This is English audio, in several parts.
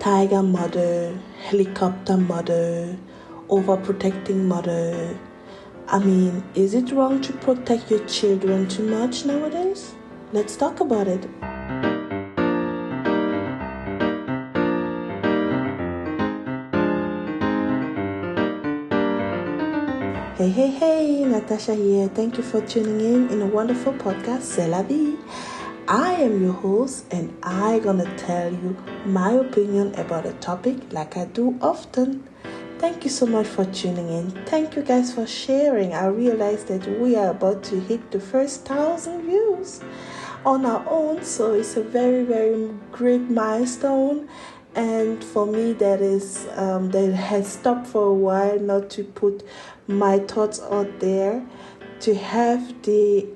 tiger mother, helicopter mother, overprotecting mother. I mean, is it wrong to protect your children too much nowadays? Let's talk about it. Hey, Natasha here. Thank you for tuning in a wonderful podcast, C'est la vie. I am your host and I'm gonna tell you my opinion about a topic like I do often. Thank you so much for tuning in. Thank you guys for sharing. I realize that we are about to hit the first 1,000 views on our own, so it's a very, very great milestone. And for me, that has stopped for a while, not to put my thoughts out there, to have the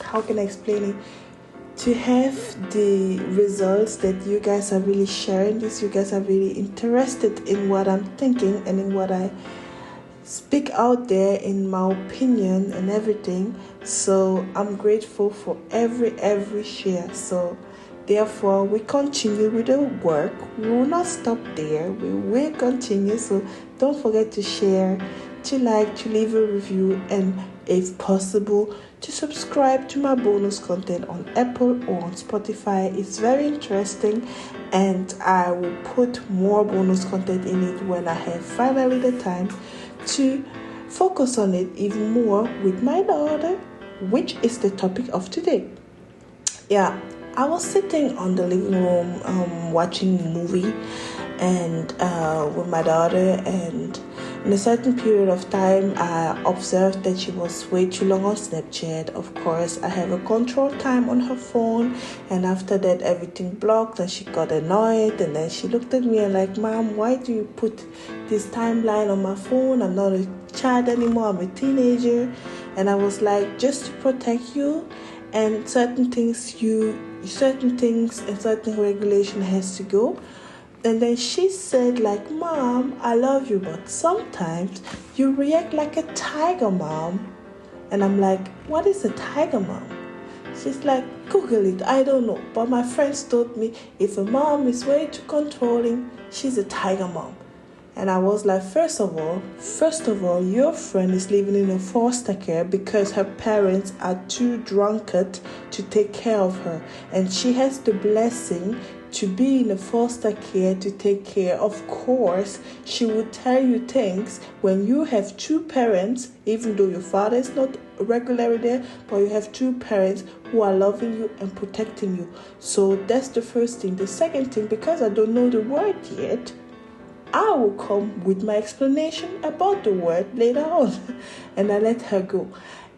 how can I explain it? To have the results that you guys are really sharing this, you guys are really interested in what I'm thinking and in what I speak out there, in my opinion and everything. So I'm grateful for every share. So therefore, we continue with the work. We will not stop there. We will continue. So don't forget to share, to like, to leave a review, and if possible, to subscribe to my bonus content on Apple or on Spotify. It's very interesting, and I will put more bonus content in it when I have finally the time to focus on it even more with my daughter, which is the topic of today. Yeah, I was sitting on the living room watching a movie and with my daughter, and in a certain period of time I observed that she was way too long on Snapchat. Of course, I have a control time on her phone, and after that everything blocked, and she got annoyed, and then she looked at me and like, "Mom, why do you put this timeline on my phone? I'm not a child anymore, I'm a teenager." And I was like, just to protect you, and certain things and certain regulation has to go. And then she said like, "Mom, I love you, but sometimes you react like a tiger mom." And I'm like, "What is a tiger mom?" She's like, "Google it, I don't know, but my friends told me if a mom is way too controlling, she's a tiger mom." And I was like, first of all, your friend is living in a foster care because her parents are too drunkard to take care of her. And she has the blessing to be in a foster care to take care. Of course, she would tell you things when you have two parents, even though your father is not regularly there, but you have two parents who are loving you and protecting you. So that's the first thing. The second thing, because I don't know the word yet, I will come with my explanation about the word later on. And I let her go.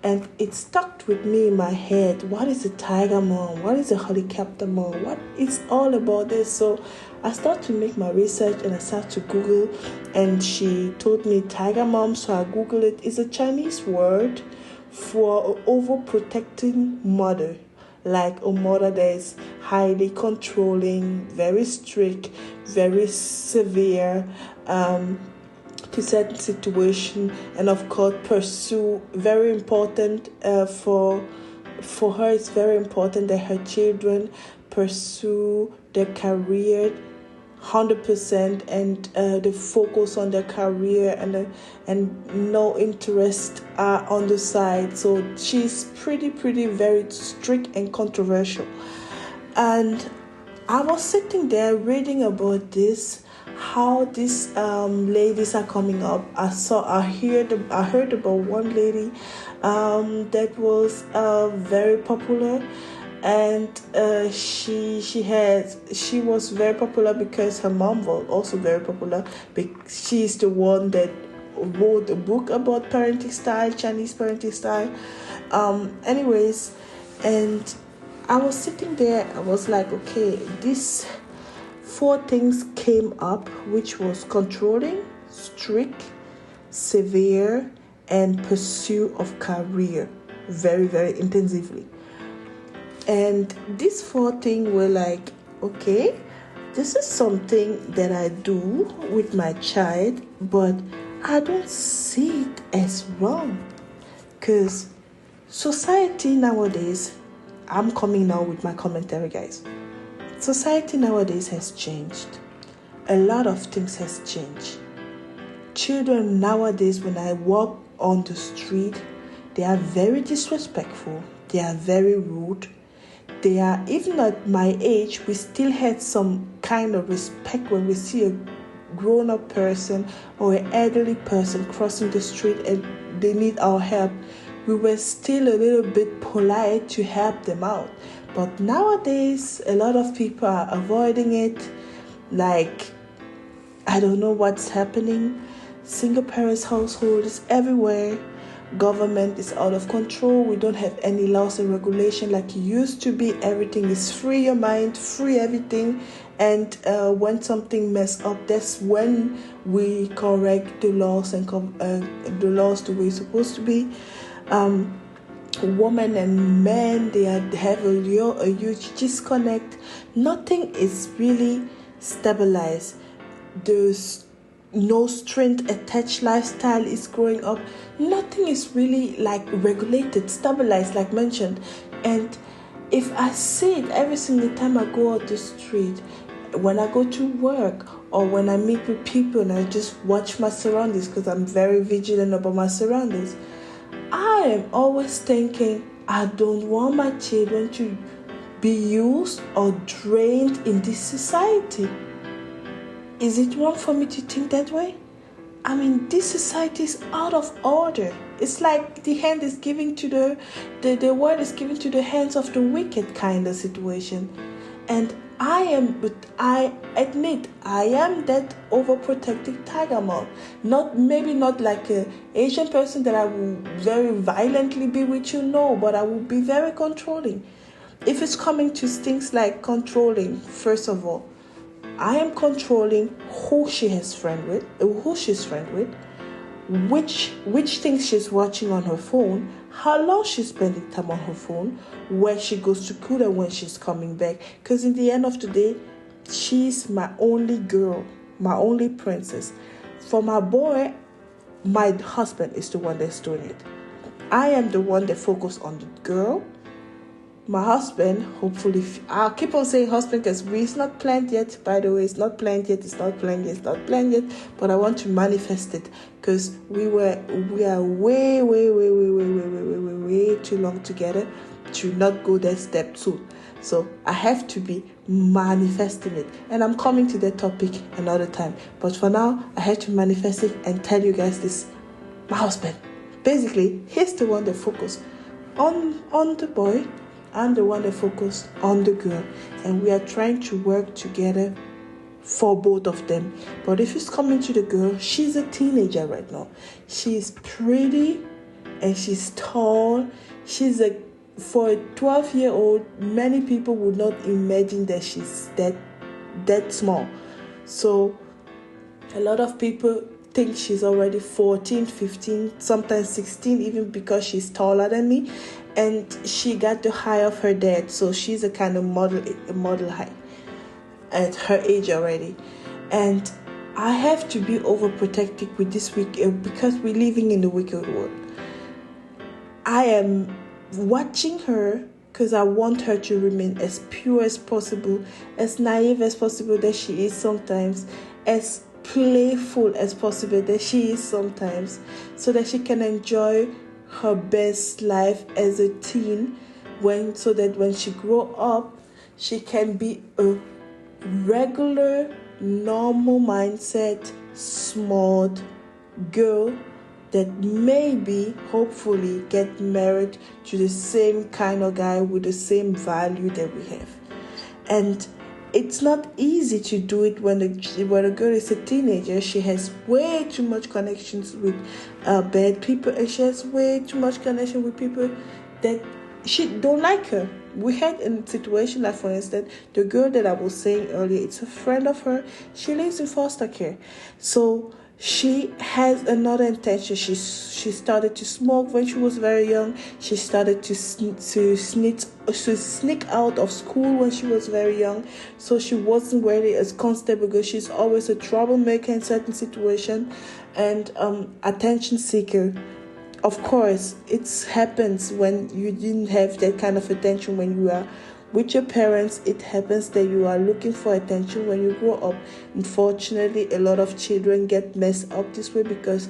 And it stuck with me in my head. What is a tiger mom? What is a helicopter mom? What is all about this? So I started to make my research and I started to Google. And she told me tiger mom, so I Googled it. It's a Chinese word for an overprotecting mother. Like a mother that is highly controlling, very strict, very severe to certain situation, and of course pursue. Very important for her. It's very important that her children pursue their career 100%, and the focus on their career, and no interest on the side. So she's pretty very strict and controversial. And I was sitting there reading about this, how these ladies are coming up. I heard about one lady that was very popular. And she was very popular because her mom was also very popular. She's the one that wrote a book about parenting style, Chinese parenting style. Anyways, and I was sitting there. I was like, okay, these 4 things came up, which was controlling, strict, severe, and pursuit of career very, very intensively. And these 4 things were like, okay, this is something that I do with my child, but I don't see it as wrong. Because society nowadays, I'm coming now with my commentary, guys. Society nowadays has changed. A lot of things has changed. Children nowadays, when I walk on the street, they are very disrespectful. They are very rude. They are, even at my age, we still had some kind of respect when we see a grown-up person or an elderly person crossing the street and they need our help. We were still a little bit polite to help them out. But nowadays, a lot of people are avoiding it. Like, I don't know what's happening. Single parents household is everywhere. Government is out of control. We don't have any laws and regulation like it used to be. Everything is free your mind, free everything. And when something mess up, that's when we correct the laws and the laws the way it's supposed to be. Women and men, they have a huge disconnect. Nothing is really stabilized. There's no strength attached lifestyle is growing up. Nothing is really like regulated, stabilized, like mentioned. And if I see it every single time I go out the street, when I go to work or when I meet with people and I just watch my surroundings, because I'm very vigilant about my surroundings, I am always thinking, I don't want my children to be used or drained in this society. Is it wrong for me to think that way? I mean, this society is out of order. It's like the hand is giving to the world is giving to the hands of the wicked kind of situation. And I admit, I am that overprotective tiger mom. Maybe not like an Asian person that I will very violently be with you, no, but I will be very controlling. If it's coming to things like controlling, first of all, I am controlling who she's friend with, which things she's watching on her phone, how long she's spending time on her phone, where she goes to school and when she's coming back. Because in the end of the day, she's my only girl, my only princess. For my boy, my husband is the one that's doing it. I am the one that focuses on the girl. My husband, hopefully, I'll keep on saying husband because it's not planned yet. By the way, it's not planned yet. But I want to manifest it because we are way too long together to not go that step too. So I have to be manifesting it, and I'm coming to that topic another time. But for now, I have to manifest it and tell you guys this. My husband, basically, he's the one that focuses on the boy. I'm the one that focused on the girl, and we are trying to work together for both of them. But if it's coming to the girl, she's a teenager right now. She's pretty and she's tall. For a 12-year-old, many people would not imagine that she's that small. So a lot of people think she's already 14, 15, sometimes 16, even because she's taller than me. And she got the height of her dad, so she's a kind of model height at her age already. And I have to be overprotective with this because we're living in the wicked world. I am watching her because I want her to remain as pure as possible, as naive as possible that she is sometimes, as playful as possible that she is sometimes, so that she can enjoy her best life as a teen, so that when she grow up, she can be a regular, normal mindset, smart girl that maybe, hopefully, get married to the same kind of guy with the same value that we have. And it's not easy to do it when a girl is a teenager. She has way too much connections with bad people, and she has way too much connection with people that she don't like her. We had a situation like, for instance, the girl that I was saying earlier, it's a friend of her. She lives in foster care. So she has another intention. She started to smoke when she was very young. She started to sneak out of school when she was very young. So she wasn't really as constable because she's always a troublemaker in certain situations and attention seeker. Of course, it happens when you didn't have that kind of attention when you are with your parents, it happens that you are looking for attention when you grow up. Unfortunately, a lot of children get messed up this way because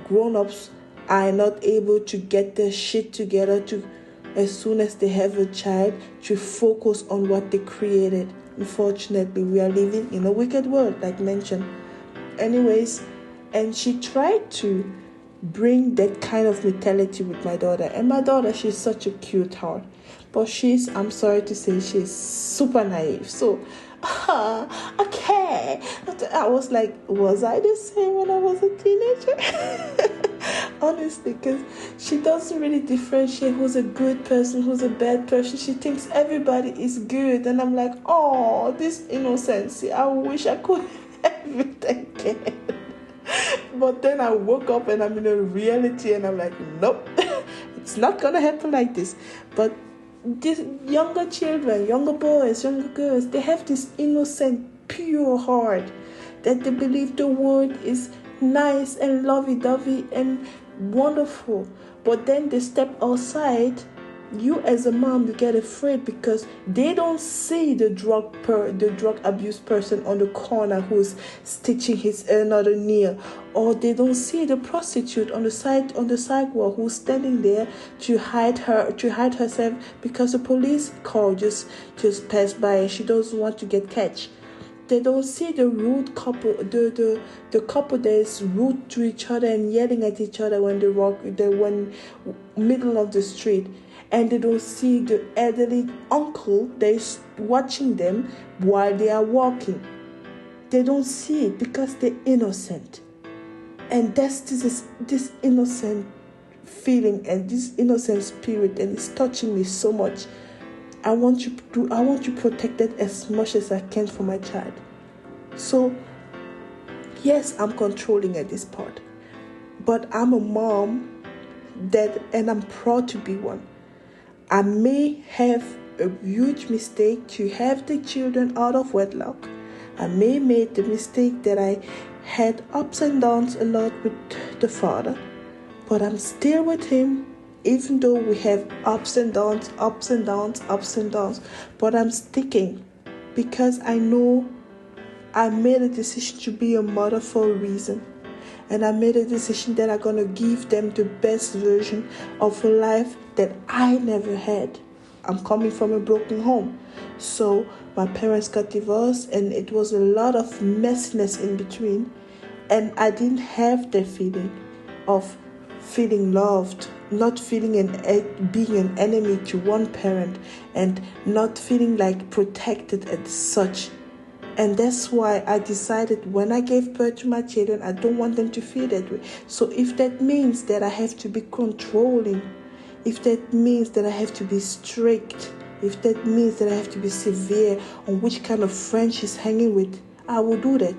grown-ups are not able to get their shit together to, as soon as they have a child, to focus on what they created. Unfortunately, we are living in a wicked world, like mentioned. Anyways, and she tried to bring that kind of mentality with my daughter. And my daughter, she's such a cute heart. But I'm sorry to say, she's super naive. So, okay. I was like, was I the same when I was a teenager? Honestly, because she doesn't really differentiate who's a good person, who's a bad person. She thinks everybody is good. And I'm like, oh, this innocency. I wish I could have it again. But then I woke up and I'm in a reality and I'm like, nope, it's not going to happen like this. But these younger children, younger boys, younger girls, they have this innocent, pure heart that they believe the world is nice and lovey-dovey and wonderful. But then they step outside. You as a mom, you get afraid because they don't see the drug abuse person on the corner who's stitching his another knee, or they don't see the prostitute on the sidewalk who's standing there to hide herself because the police car just passed by and she doesn't want to get catch. They don't see the rude couple, the couple that is rude to each other and yelling at each other when they went middle of the street. And they don't see the elderly uncle that is watching them while they are walking. They don't see it because they're innocent. And that's this innocent feeling and this innocent spirit, and it's touching me so much. I want to protect that as much as I can for my child. So, yes, I'm controlling at this part. But I'm a mom and I'm proud to be one. I may have a huge mistake to have the children out of wedlock. I may make the mistake that I had ups and downs a lot with the father. But I'm still with him, even though we have ups and downs. But I'm sticking because I know I made a decision to be a mother for a reason. And I made a decision that I'm going to give them the best version of a life that I never had. I'm coming from a broken home. So my parents got divorced and it was a lot of messiness in between. And I didn't have the feeling of feeling loved, not feeling being an enemy to one parent, and not feeling like protected as such. And that's why I decided when I gave birth to my children, I don't want them to feel that way. So if that means that I have to be controlling, if that means that I have to be strict, if that means that I have to be severe on which kind of friend she's hanging with, I will do that.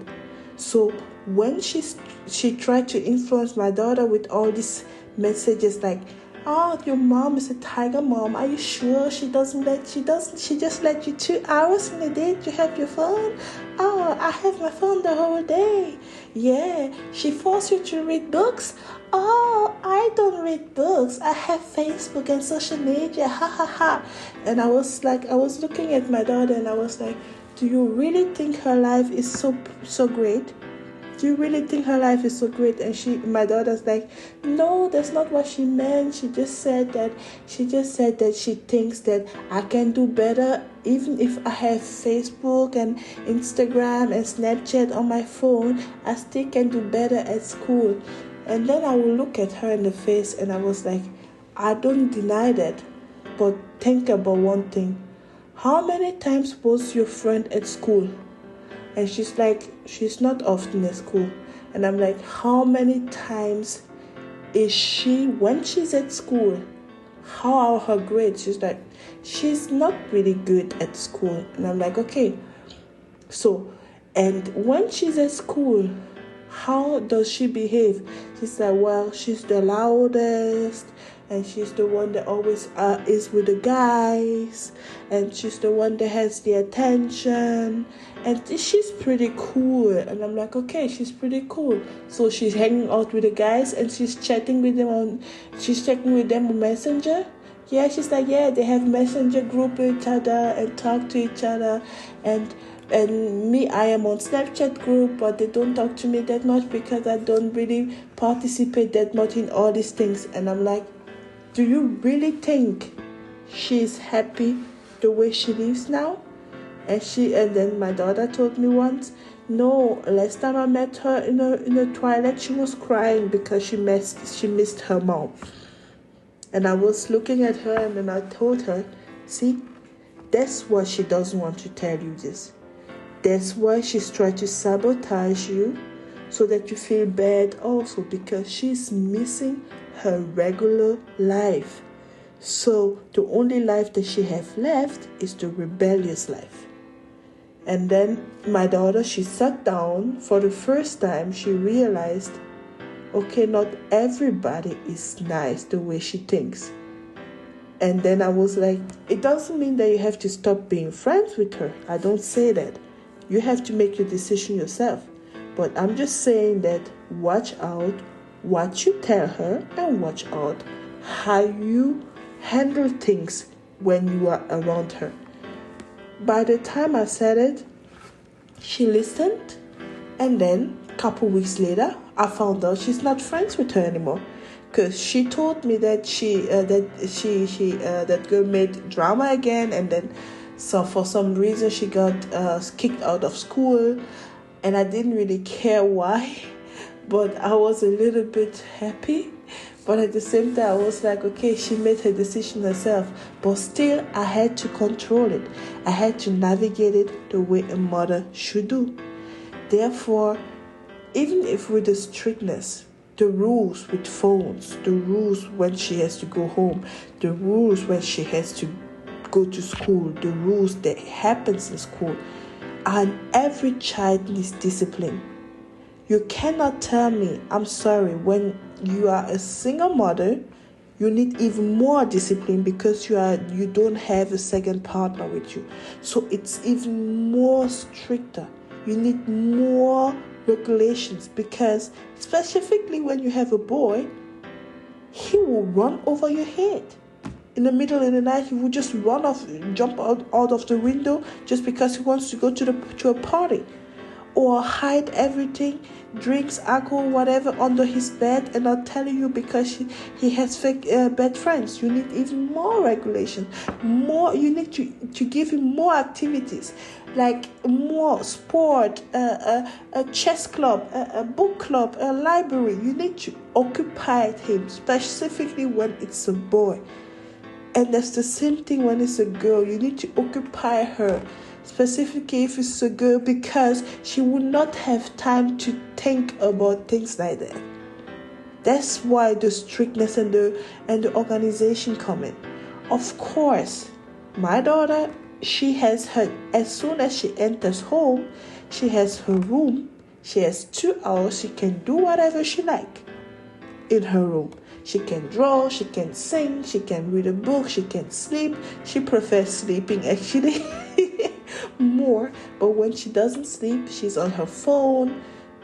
So when she tried to influence my daughter with all these messages like, oh, your mom is a tiger mom. Are you sure she just let you 2 hours in a day to have your phone? Oh, I have my phone the whole day. Yeah, she forced you to read books. Oh, I don't read books. I have Facebook and social media. Ha ha ha. And I was looking at my daughter and I was like, do you really think her life is so great? Do you really think her life is so great? And my daughter's like, no, that's not what she meant. She just said that she thinks that I can do better even if I have Facebook and Instagram and Snapchat on my phone. I still can do better at school. And then I will look at her in the face and I was like, I don't deny that, but think about one thing. How many times was your friend at school? And she's like, she's not often at school. And I'm like, how many times is she when she's at school? How are her grades? She's like, she's not really good at school. And I'm like, okay. So, and when she's at school, how does she behave? She's like, well, she's the loudest. And she's the one that always is with the guys. And she's the one that has the attention. And she's pretty cool. And I'm like, okay, she's pretty cool. So she's hanging out with the guys and she's chatting with them on Messenger. Yeah, she's like, yeah, they have messenger group with each other and talk to each other, and me, I am on Snapchat group, but they don't talk to me that much because I don't really participate that much in all these things. And I'm like, do you really think she's happy the way she lives now? And then my daughter told me once, no, last time I met her in the twilight, she was crying because she missed her mom. And I was looking at her, and then I told her, see, that's why she doesn't want to tell you this. That's why she's trying to sabotage you so that you feel bad also, because she's missing her regular life. So the only life that she has left is the rebellious life. And then my daughter, she sat down. For the first time, she realized, okay, not everybody is nice the way she thinks. And then I was like, it doesn't mean that you have to stop being friends with her. I don't say that. You have to make your decision yourself. But I'm just saying that watch out what you tell her, and watch out how you handle things when you are around her. By the time I said it, she listened, and then a couple weeks later, I found out she's not friends with her anymore, because she told me that that girl made drama again, and then so for some reason she got kicked out of school, and I didn't really care why, but I was a little bit happy. But at the same time, I was like, okay, she made her decision herself. But still, I had to control it. I had to navigate it the way a mother should do. Therefore, even if with the strictness, the rules with phones, the rules when she has to go home, the rules when she has to go to school, the rules that happens in school, and every child needs discipline. You cannot tell me, I'm sorry, when you are a single mother, you need even more discipline because you don't have a second partner with you. So it's even more stricter. You need more regulations, because specifically when you have a boy, he will run over your head. In the middle of the night, he will just jump out of the window just because he wants to go to a party. Or hide everything, drinks, alcohol, whatever, under his bed, and not telling you because he has fake bad friends. You need even more regulation. You need to give him more activities, like more sport, a chess club, a book club, a library. You need to occupy him, specifically when it's a boy. And that's the same thing when it's a girl. You need to occupy her, specifically if it's a girl, because she will not have time to think about things like that. That's why the strictness and the organization come in. Of course, my daughter, she has her, as soon as she enters home, she has her room. She has 2 hours. She can do whatever she like in her room. She can draw, she can sing, she can read a book, she can sleep. She prefers sleeping actually more. But when she doesn't sleep, she's on her phone.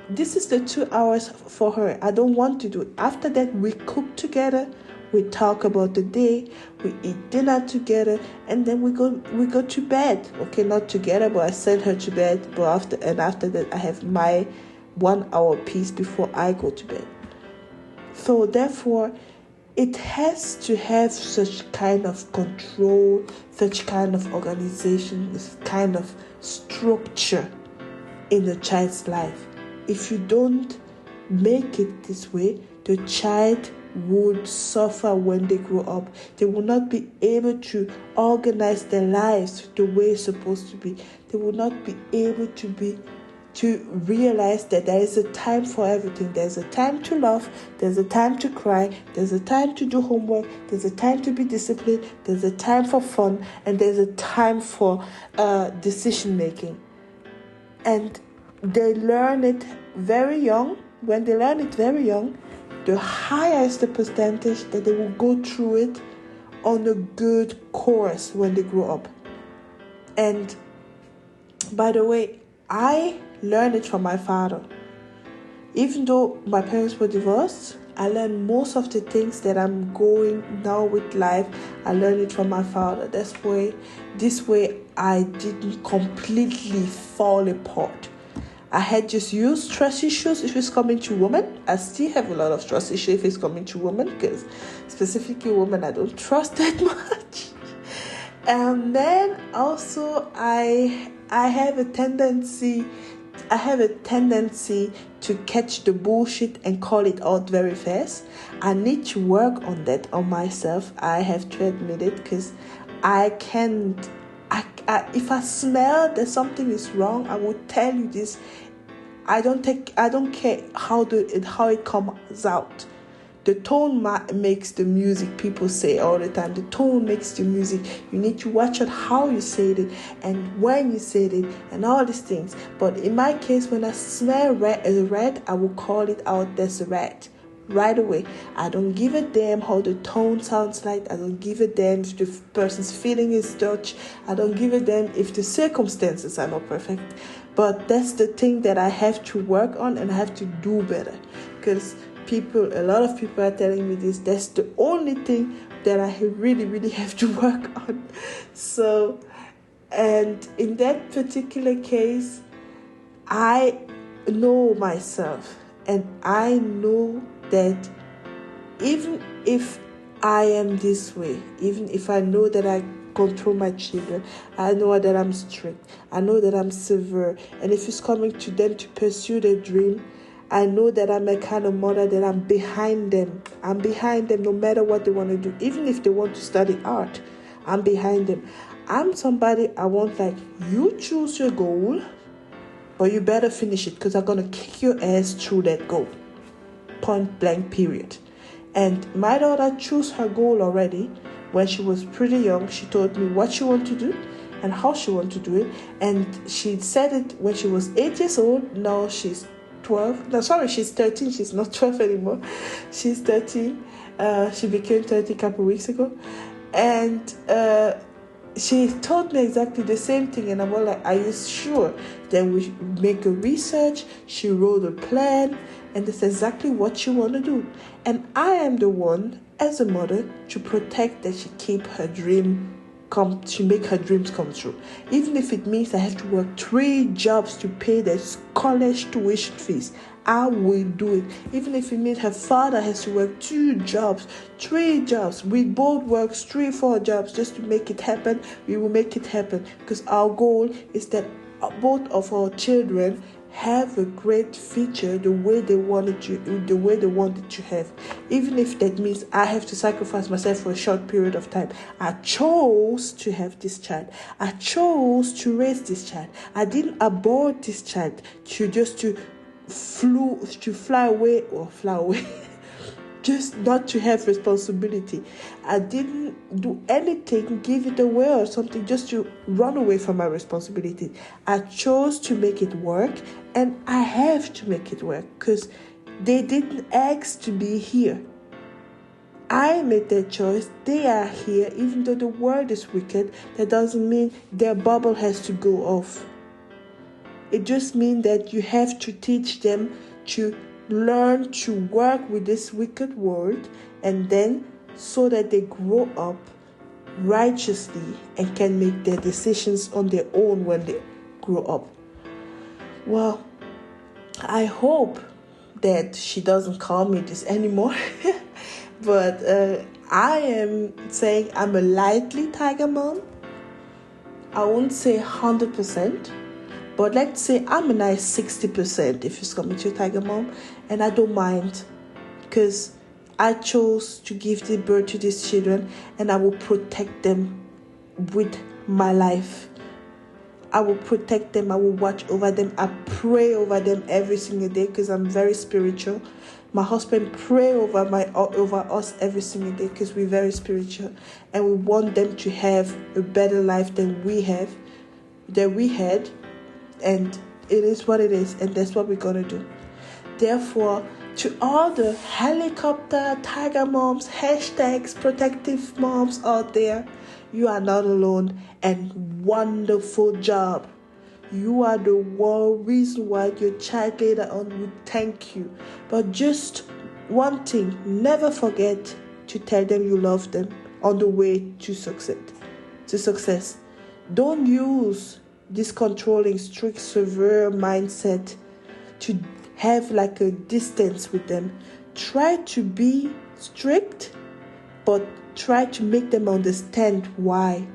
This is the 2 hours for her. I don't want to do it. After that, we cook together, we talk about the day, we eat dinner together, and then we go to bed. Okay, not together, but I send her to bed. But after that, I have my 1 hour peace before I go to bed. So therefore, it has to have such kind of control, such kind of organization, this kind of structure in the child's life. If you don't make it this way, the child would suffer when they grow up. They will not be able to organize their lives the way it's supposed to be. They will not be able to realize that there is a time for everything. There's a time to love, there's a time to cry, there's a time to do homework, there's a time to be disciplined, there's a time for fun, and there's a time for decision making. And they learn it very young. When they learn it very young, the higher is the percentage that they will go through it on a good course when they grow up. And by the way, I learned it from my father. Even though my parents were divorced, I learned most of the things that I'm going now with life. I learned it from my father. This way I didn't completely fall apart. I had just used trust issues if it's coming to women. I still have a lot of trust issues if it's coming to women, because specifically women I don't trust that much. And then also I have a tendency to catch the bullshit and call it out very fast. I need to work on that on myself. I have to admit it, because I can't. If I smell that something is wrong, I will tell you this. I don't care how it comes out. The tone makes the music. People say all the time, the tone makes the music. You need to watch out how you say it and when you say it and all these things. But in my case, when I smell red, I will call it out as red right away. I don't give a damn how the tone sounds like. I don't give a damn if the person's feeling is Dutch. I don't give a damn if the circumstances are not perfect. But that's the thing that I have to work on and I have to do better. Because a lot of people are telling me this. That's the only thing that I really, really have to work on. So, and in that particular case, I know myself and I know that even if I am this way, even if I know that I control my children, I know that I'm strict, I know that I'm severe, and if it's coming to them to pursue their dream, I know that I'm a kind of mother that I'm behind them. I'm behind them no matter what they want to do. Even if they want to study art, I'm behind them. I'm somebody I want, like, you choose your goal, but you better finish it, because I'm going to kick your ass through that goal. Point blank, period. And my daughter chose her goal already. When she was pretty young, she told me what she wanted to do and how she wanted to do it. And she said it when she was 8 years old. Now she's 12. No, sorry, she's 13. She's not 12 anymore. She's 13. She became 30 a couple of weeks ago. And she told me exactly the same thing. And I was like, are you sure? Then we make a research. She wrote a plan. And that's exactly what she want to do. And I am the one, as a mother, to protect that she keep her dream to make her dreams come true. Even if it means I have to work 3 jobs to pay their college tuition fees, I will do it. Even if it means her father has to work 2 jobs, 3 jobs, we both work 3-4 jobs just to make it happen, we will make it happen. Because our goal is that both of our children have a great future the way they want it to have. Even if that means I have to sacrifice myself for a short period of time. I chose to have this child. I chose to raise this child. I didn't abort this child to fly away just not to have responsibility. I didn't do anything, give it away or something, just to run away from my responsibility. I chose to make it work, and I have to make it work, because they didn't ask to be here. I made that choice. They are here. Even though the world is wicked, that doesn't mean their bubble has to go off. It just means that you have to teach them to learn to work with this wicked world, and then so that they grow up righteously and can make their decisions on their own when they grow up. Well, I hope that she doesn't call me this anymore. But I am saying I'm a lightly tiger mom. I won't say 100%. But let's say I'm a nice 60% if it's coming to a tiger mom. And I don't mind, because I chose to give the birth to these children, and I will protect them with my life. I will protect them. I will watch over them. I pray over them every single day, because I'm very spiritual. My husband pray over us every single day, because we're very spiritual, and we want them to have a better life than we had. And it is what it is, and that's what we're going to do. Therefore, to all the helicopter tiger moms, hashtags protective moms out there, you are not alone, and wonderful job. You are the one reason why your child later on will thank you. But just one thing, never forget to tell them you love them on the way to success. Don't use this controlling, strict, severe mindset to have like a distance with them. Try to be strict, but try to make them understand why.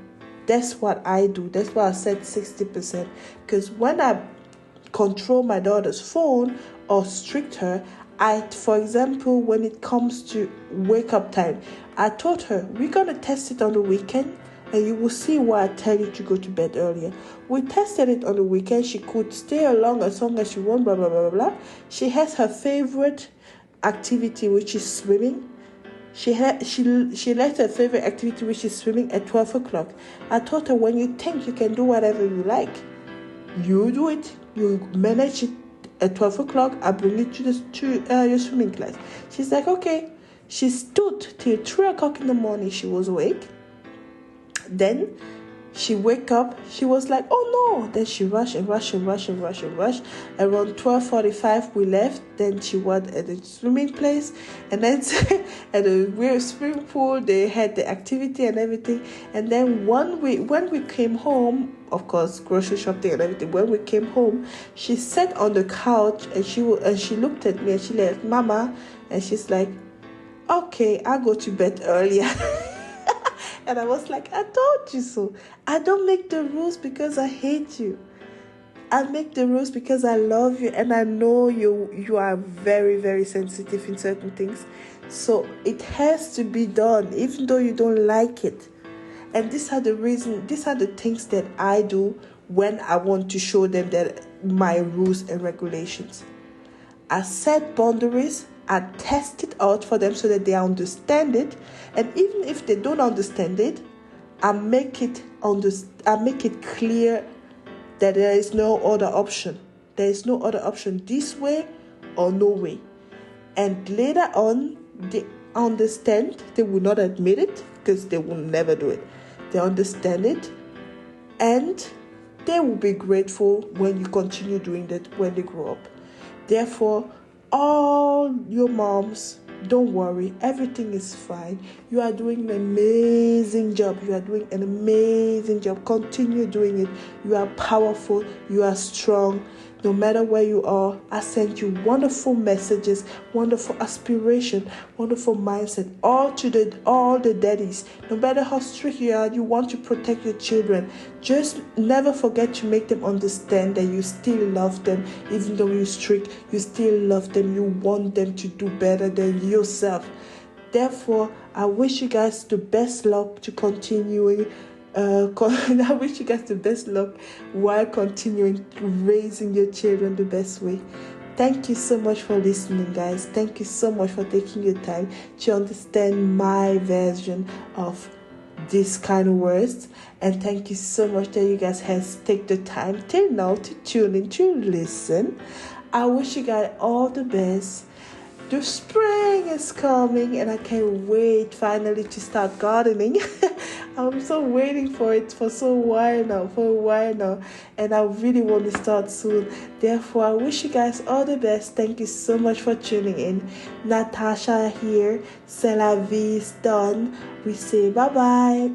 That's what I do. That's why I said 60%. Because when I control my daughter's phone or strict her, for example, when it comes to wake up time, I told her, we're going to test it on the weekend and you will see why I tell you to go to bed earlier. We tested it on the weekend. She could stay along as long as she wants, blah, blah, blah, blah, blah. She has her favorite activity, which is swimming. She likes her favorite activity, which is swimming, at 12 o'clock. I told her, when you think you can do whatever you like, you do it. You manage it at 12 o'clock. I bring it to your swimming class. She's like, okay. She stood till 3 o'clock in the morning. She was awake. Then she wake up. She was like, oh no. Then she rushed. Around 12:45 we left. Then she was at the swimming place. And then at the swimming pool, they had the activity and everything. And then when we came home, of course, grocery shopping and everything, when we came home, she sat on the couch and she looked at me and she like, Mama, and she's like, okay, I'll go to bed earlier. And I was like, I told you so. I don't make the rules because I hate you. I make the rules because I love you, and I know you are very, very sensitive in certain things. So it has to be done, even though you don't like it. And these are the things that I do when I want to show them that my rules and regulations. I set boundaries. I test it out for them so that they understand it. And even if they don't understand it, I make it clear that there is no other option. There is no other option, this way or no way. And later on, they understand. They will not admit it because they will never do it. They understand it, and they will be grateful when you continue doing that when they grow up. Therefore, all your moms, don't worry, everything is fine. You are doing an amazing job. Continue doing it. You are powerful. You are strong. No matter where you are, I send you wonderful messages, wonderful aspiration, wonderful mindset. All the daddies, no matter how strict you are, you want to protect your children. Just never forget to make them understand that you still love them. Even though you're strict, you still love them. You want them to do better than yourself. Therefore, I wish you guys the best luck to continuing. I wish you guys the best luck while continuing raising your children the best way. Thank you so much for listening, guys. Thank you so much for taking your time to understand my version of this kind of words. And thank you so much that you guys has take the time till now to tune in, to listen. I wish you guys all the best. The spring is coming and I can't wait finally to start gardening. I'm so waiting for it for a while now, and I really want to start soon. Therefore, I wish you guys all the best. Thank you so much for tuning in. Natasha here. C'est la vie, it's done. We say bye-bye.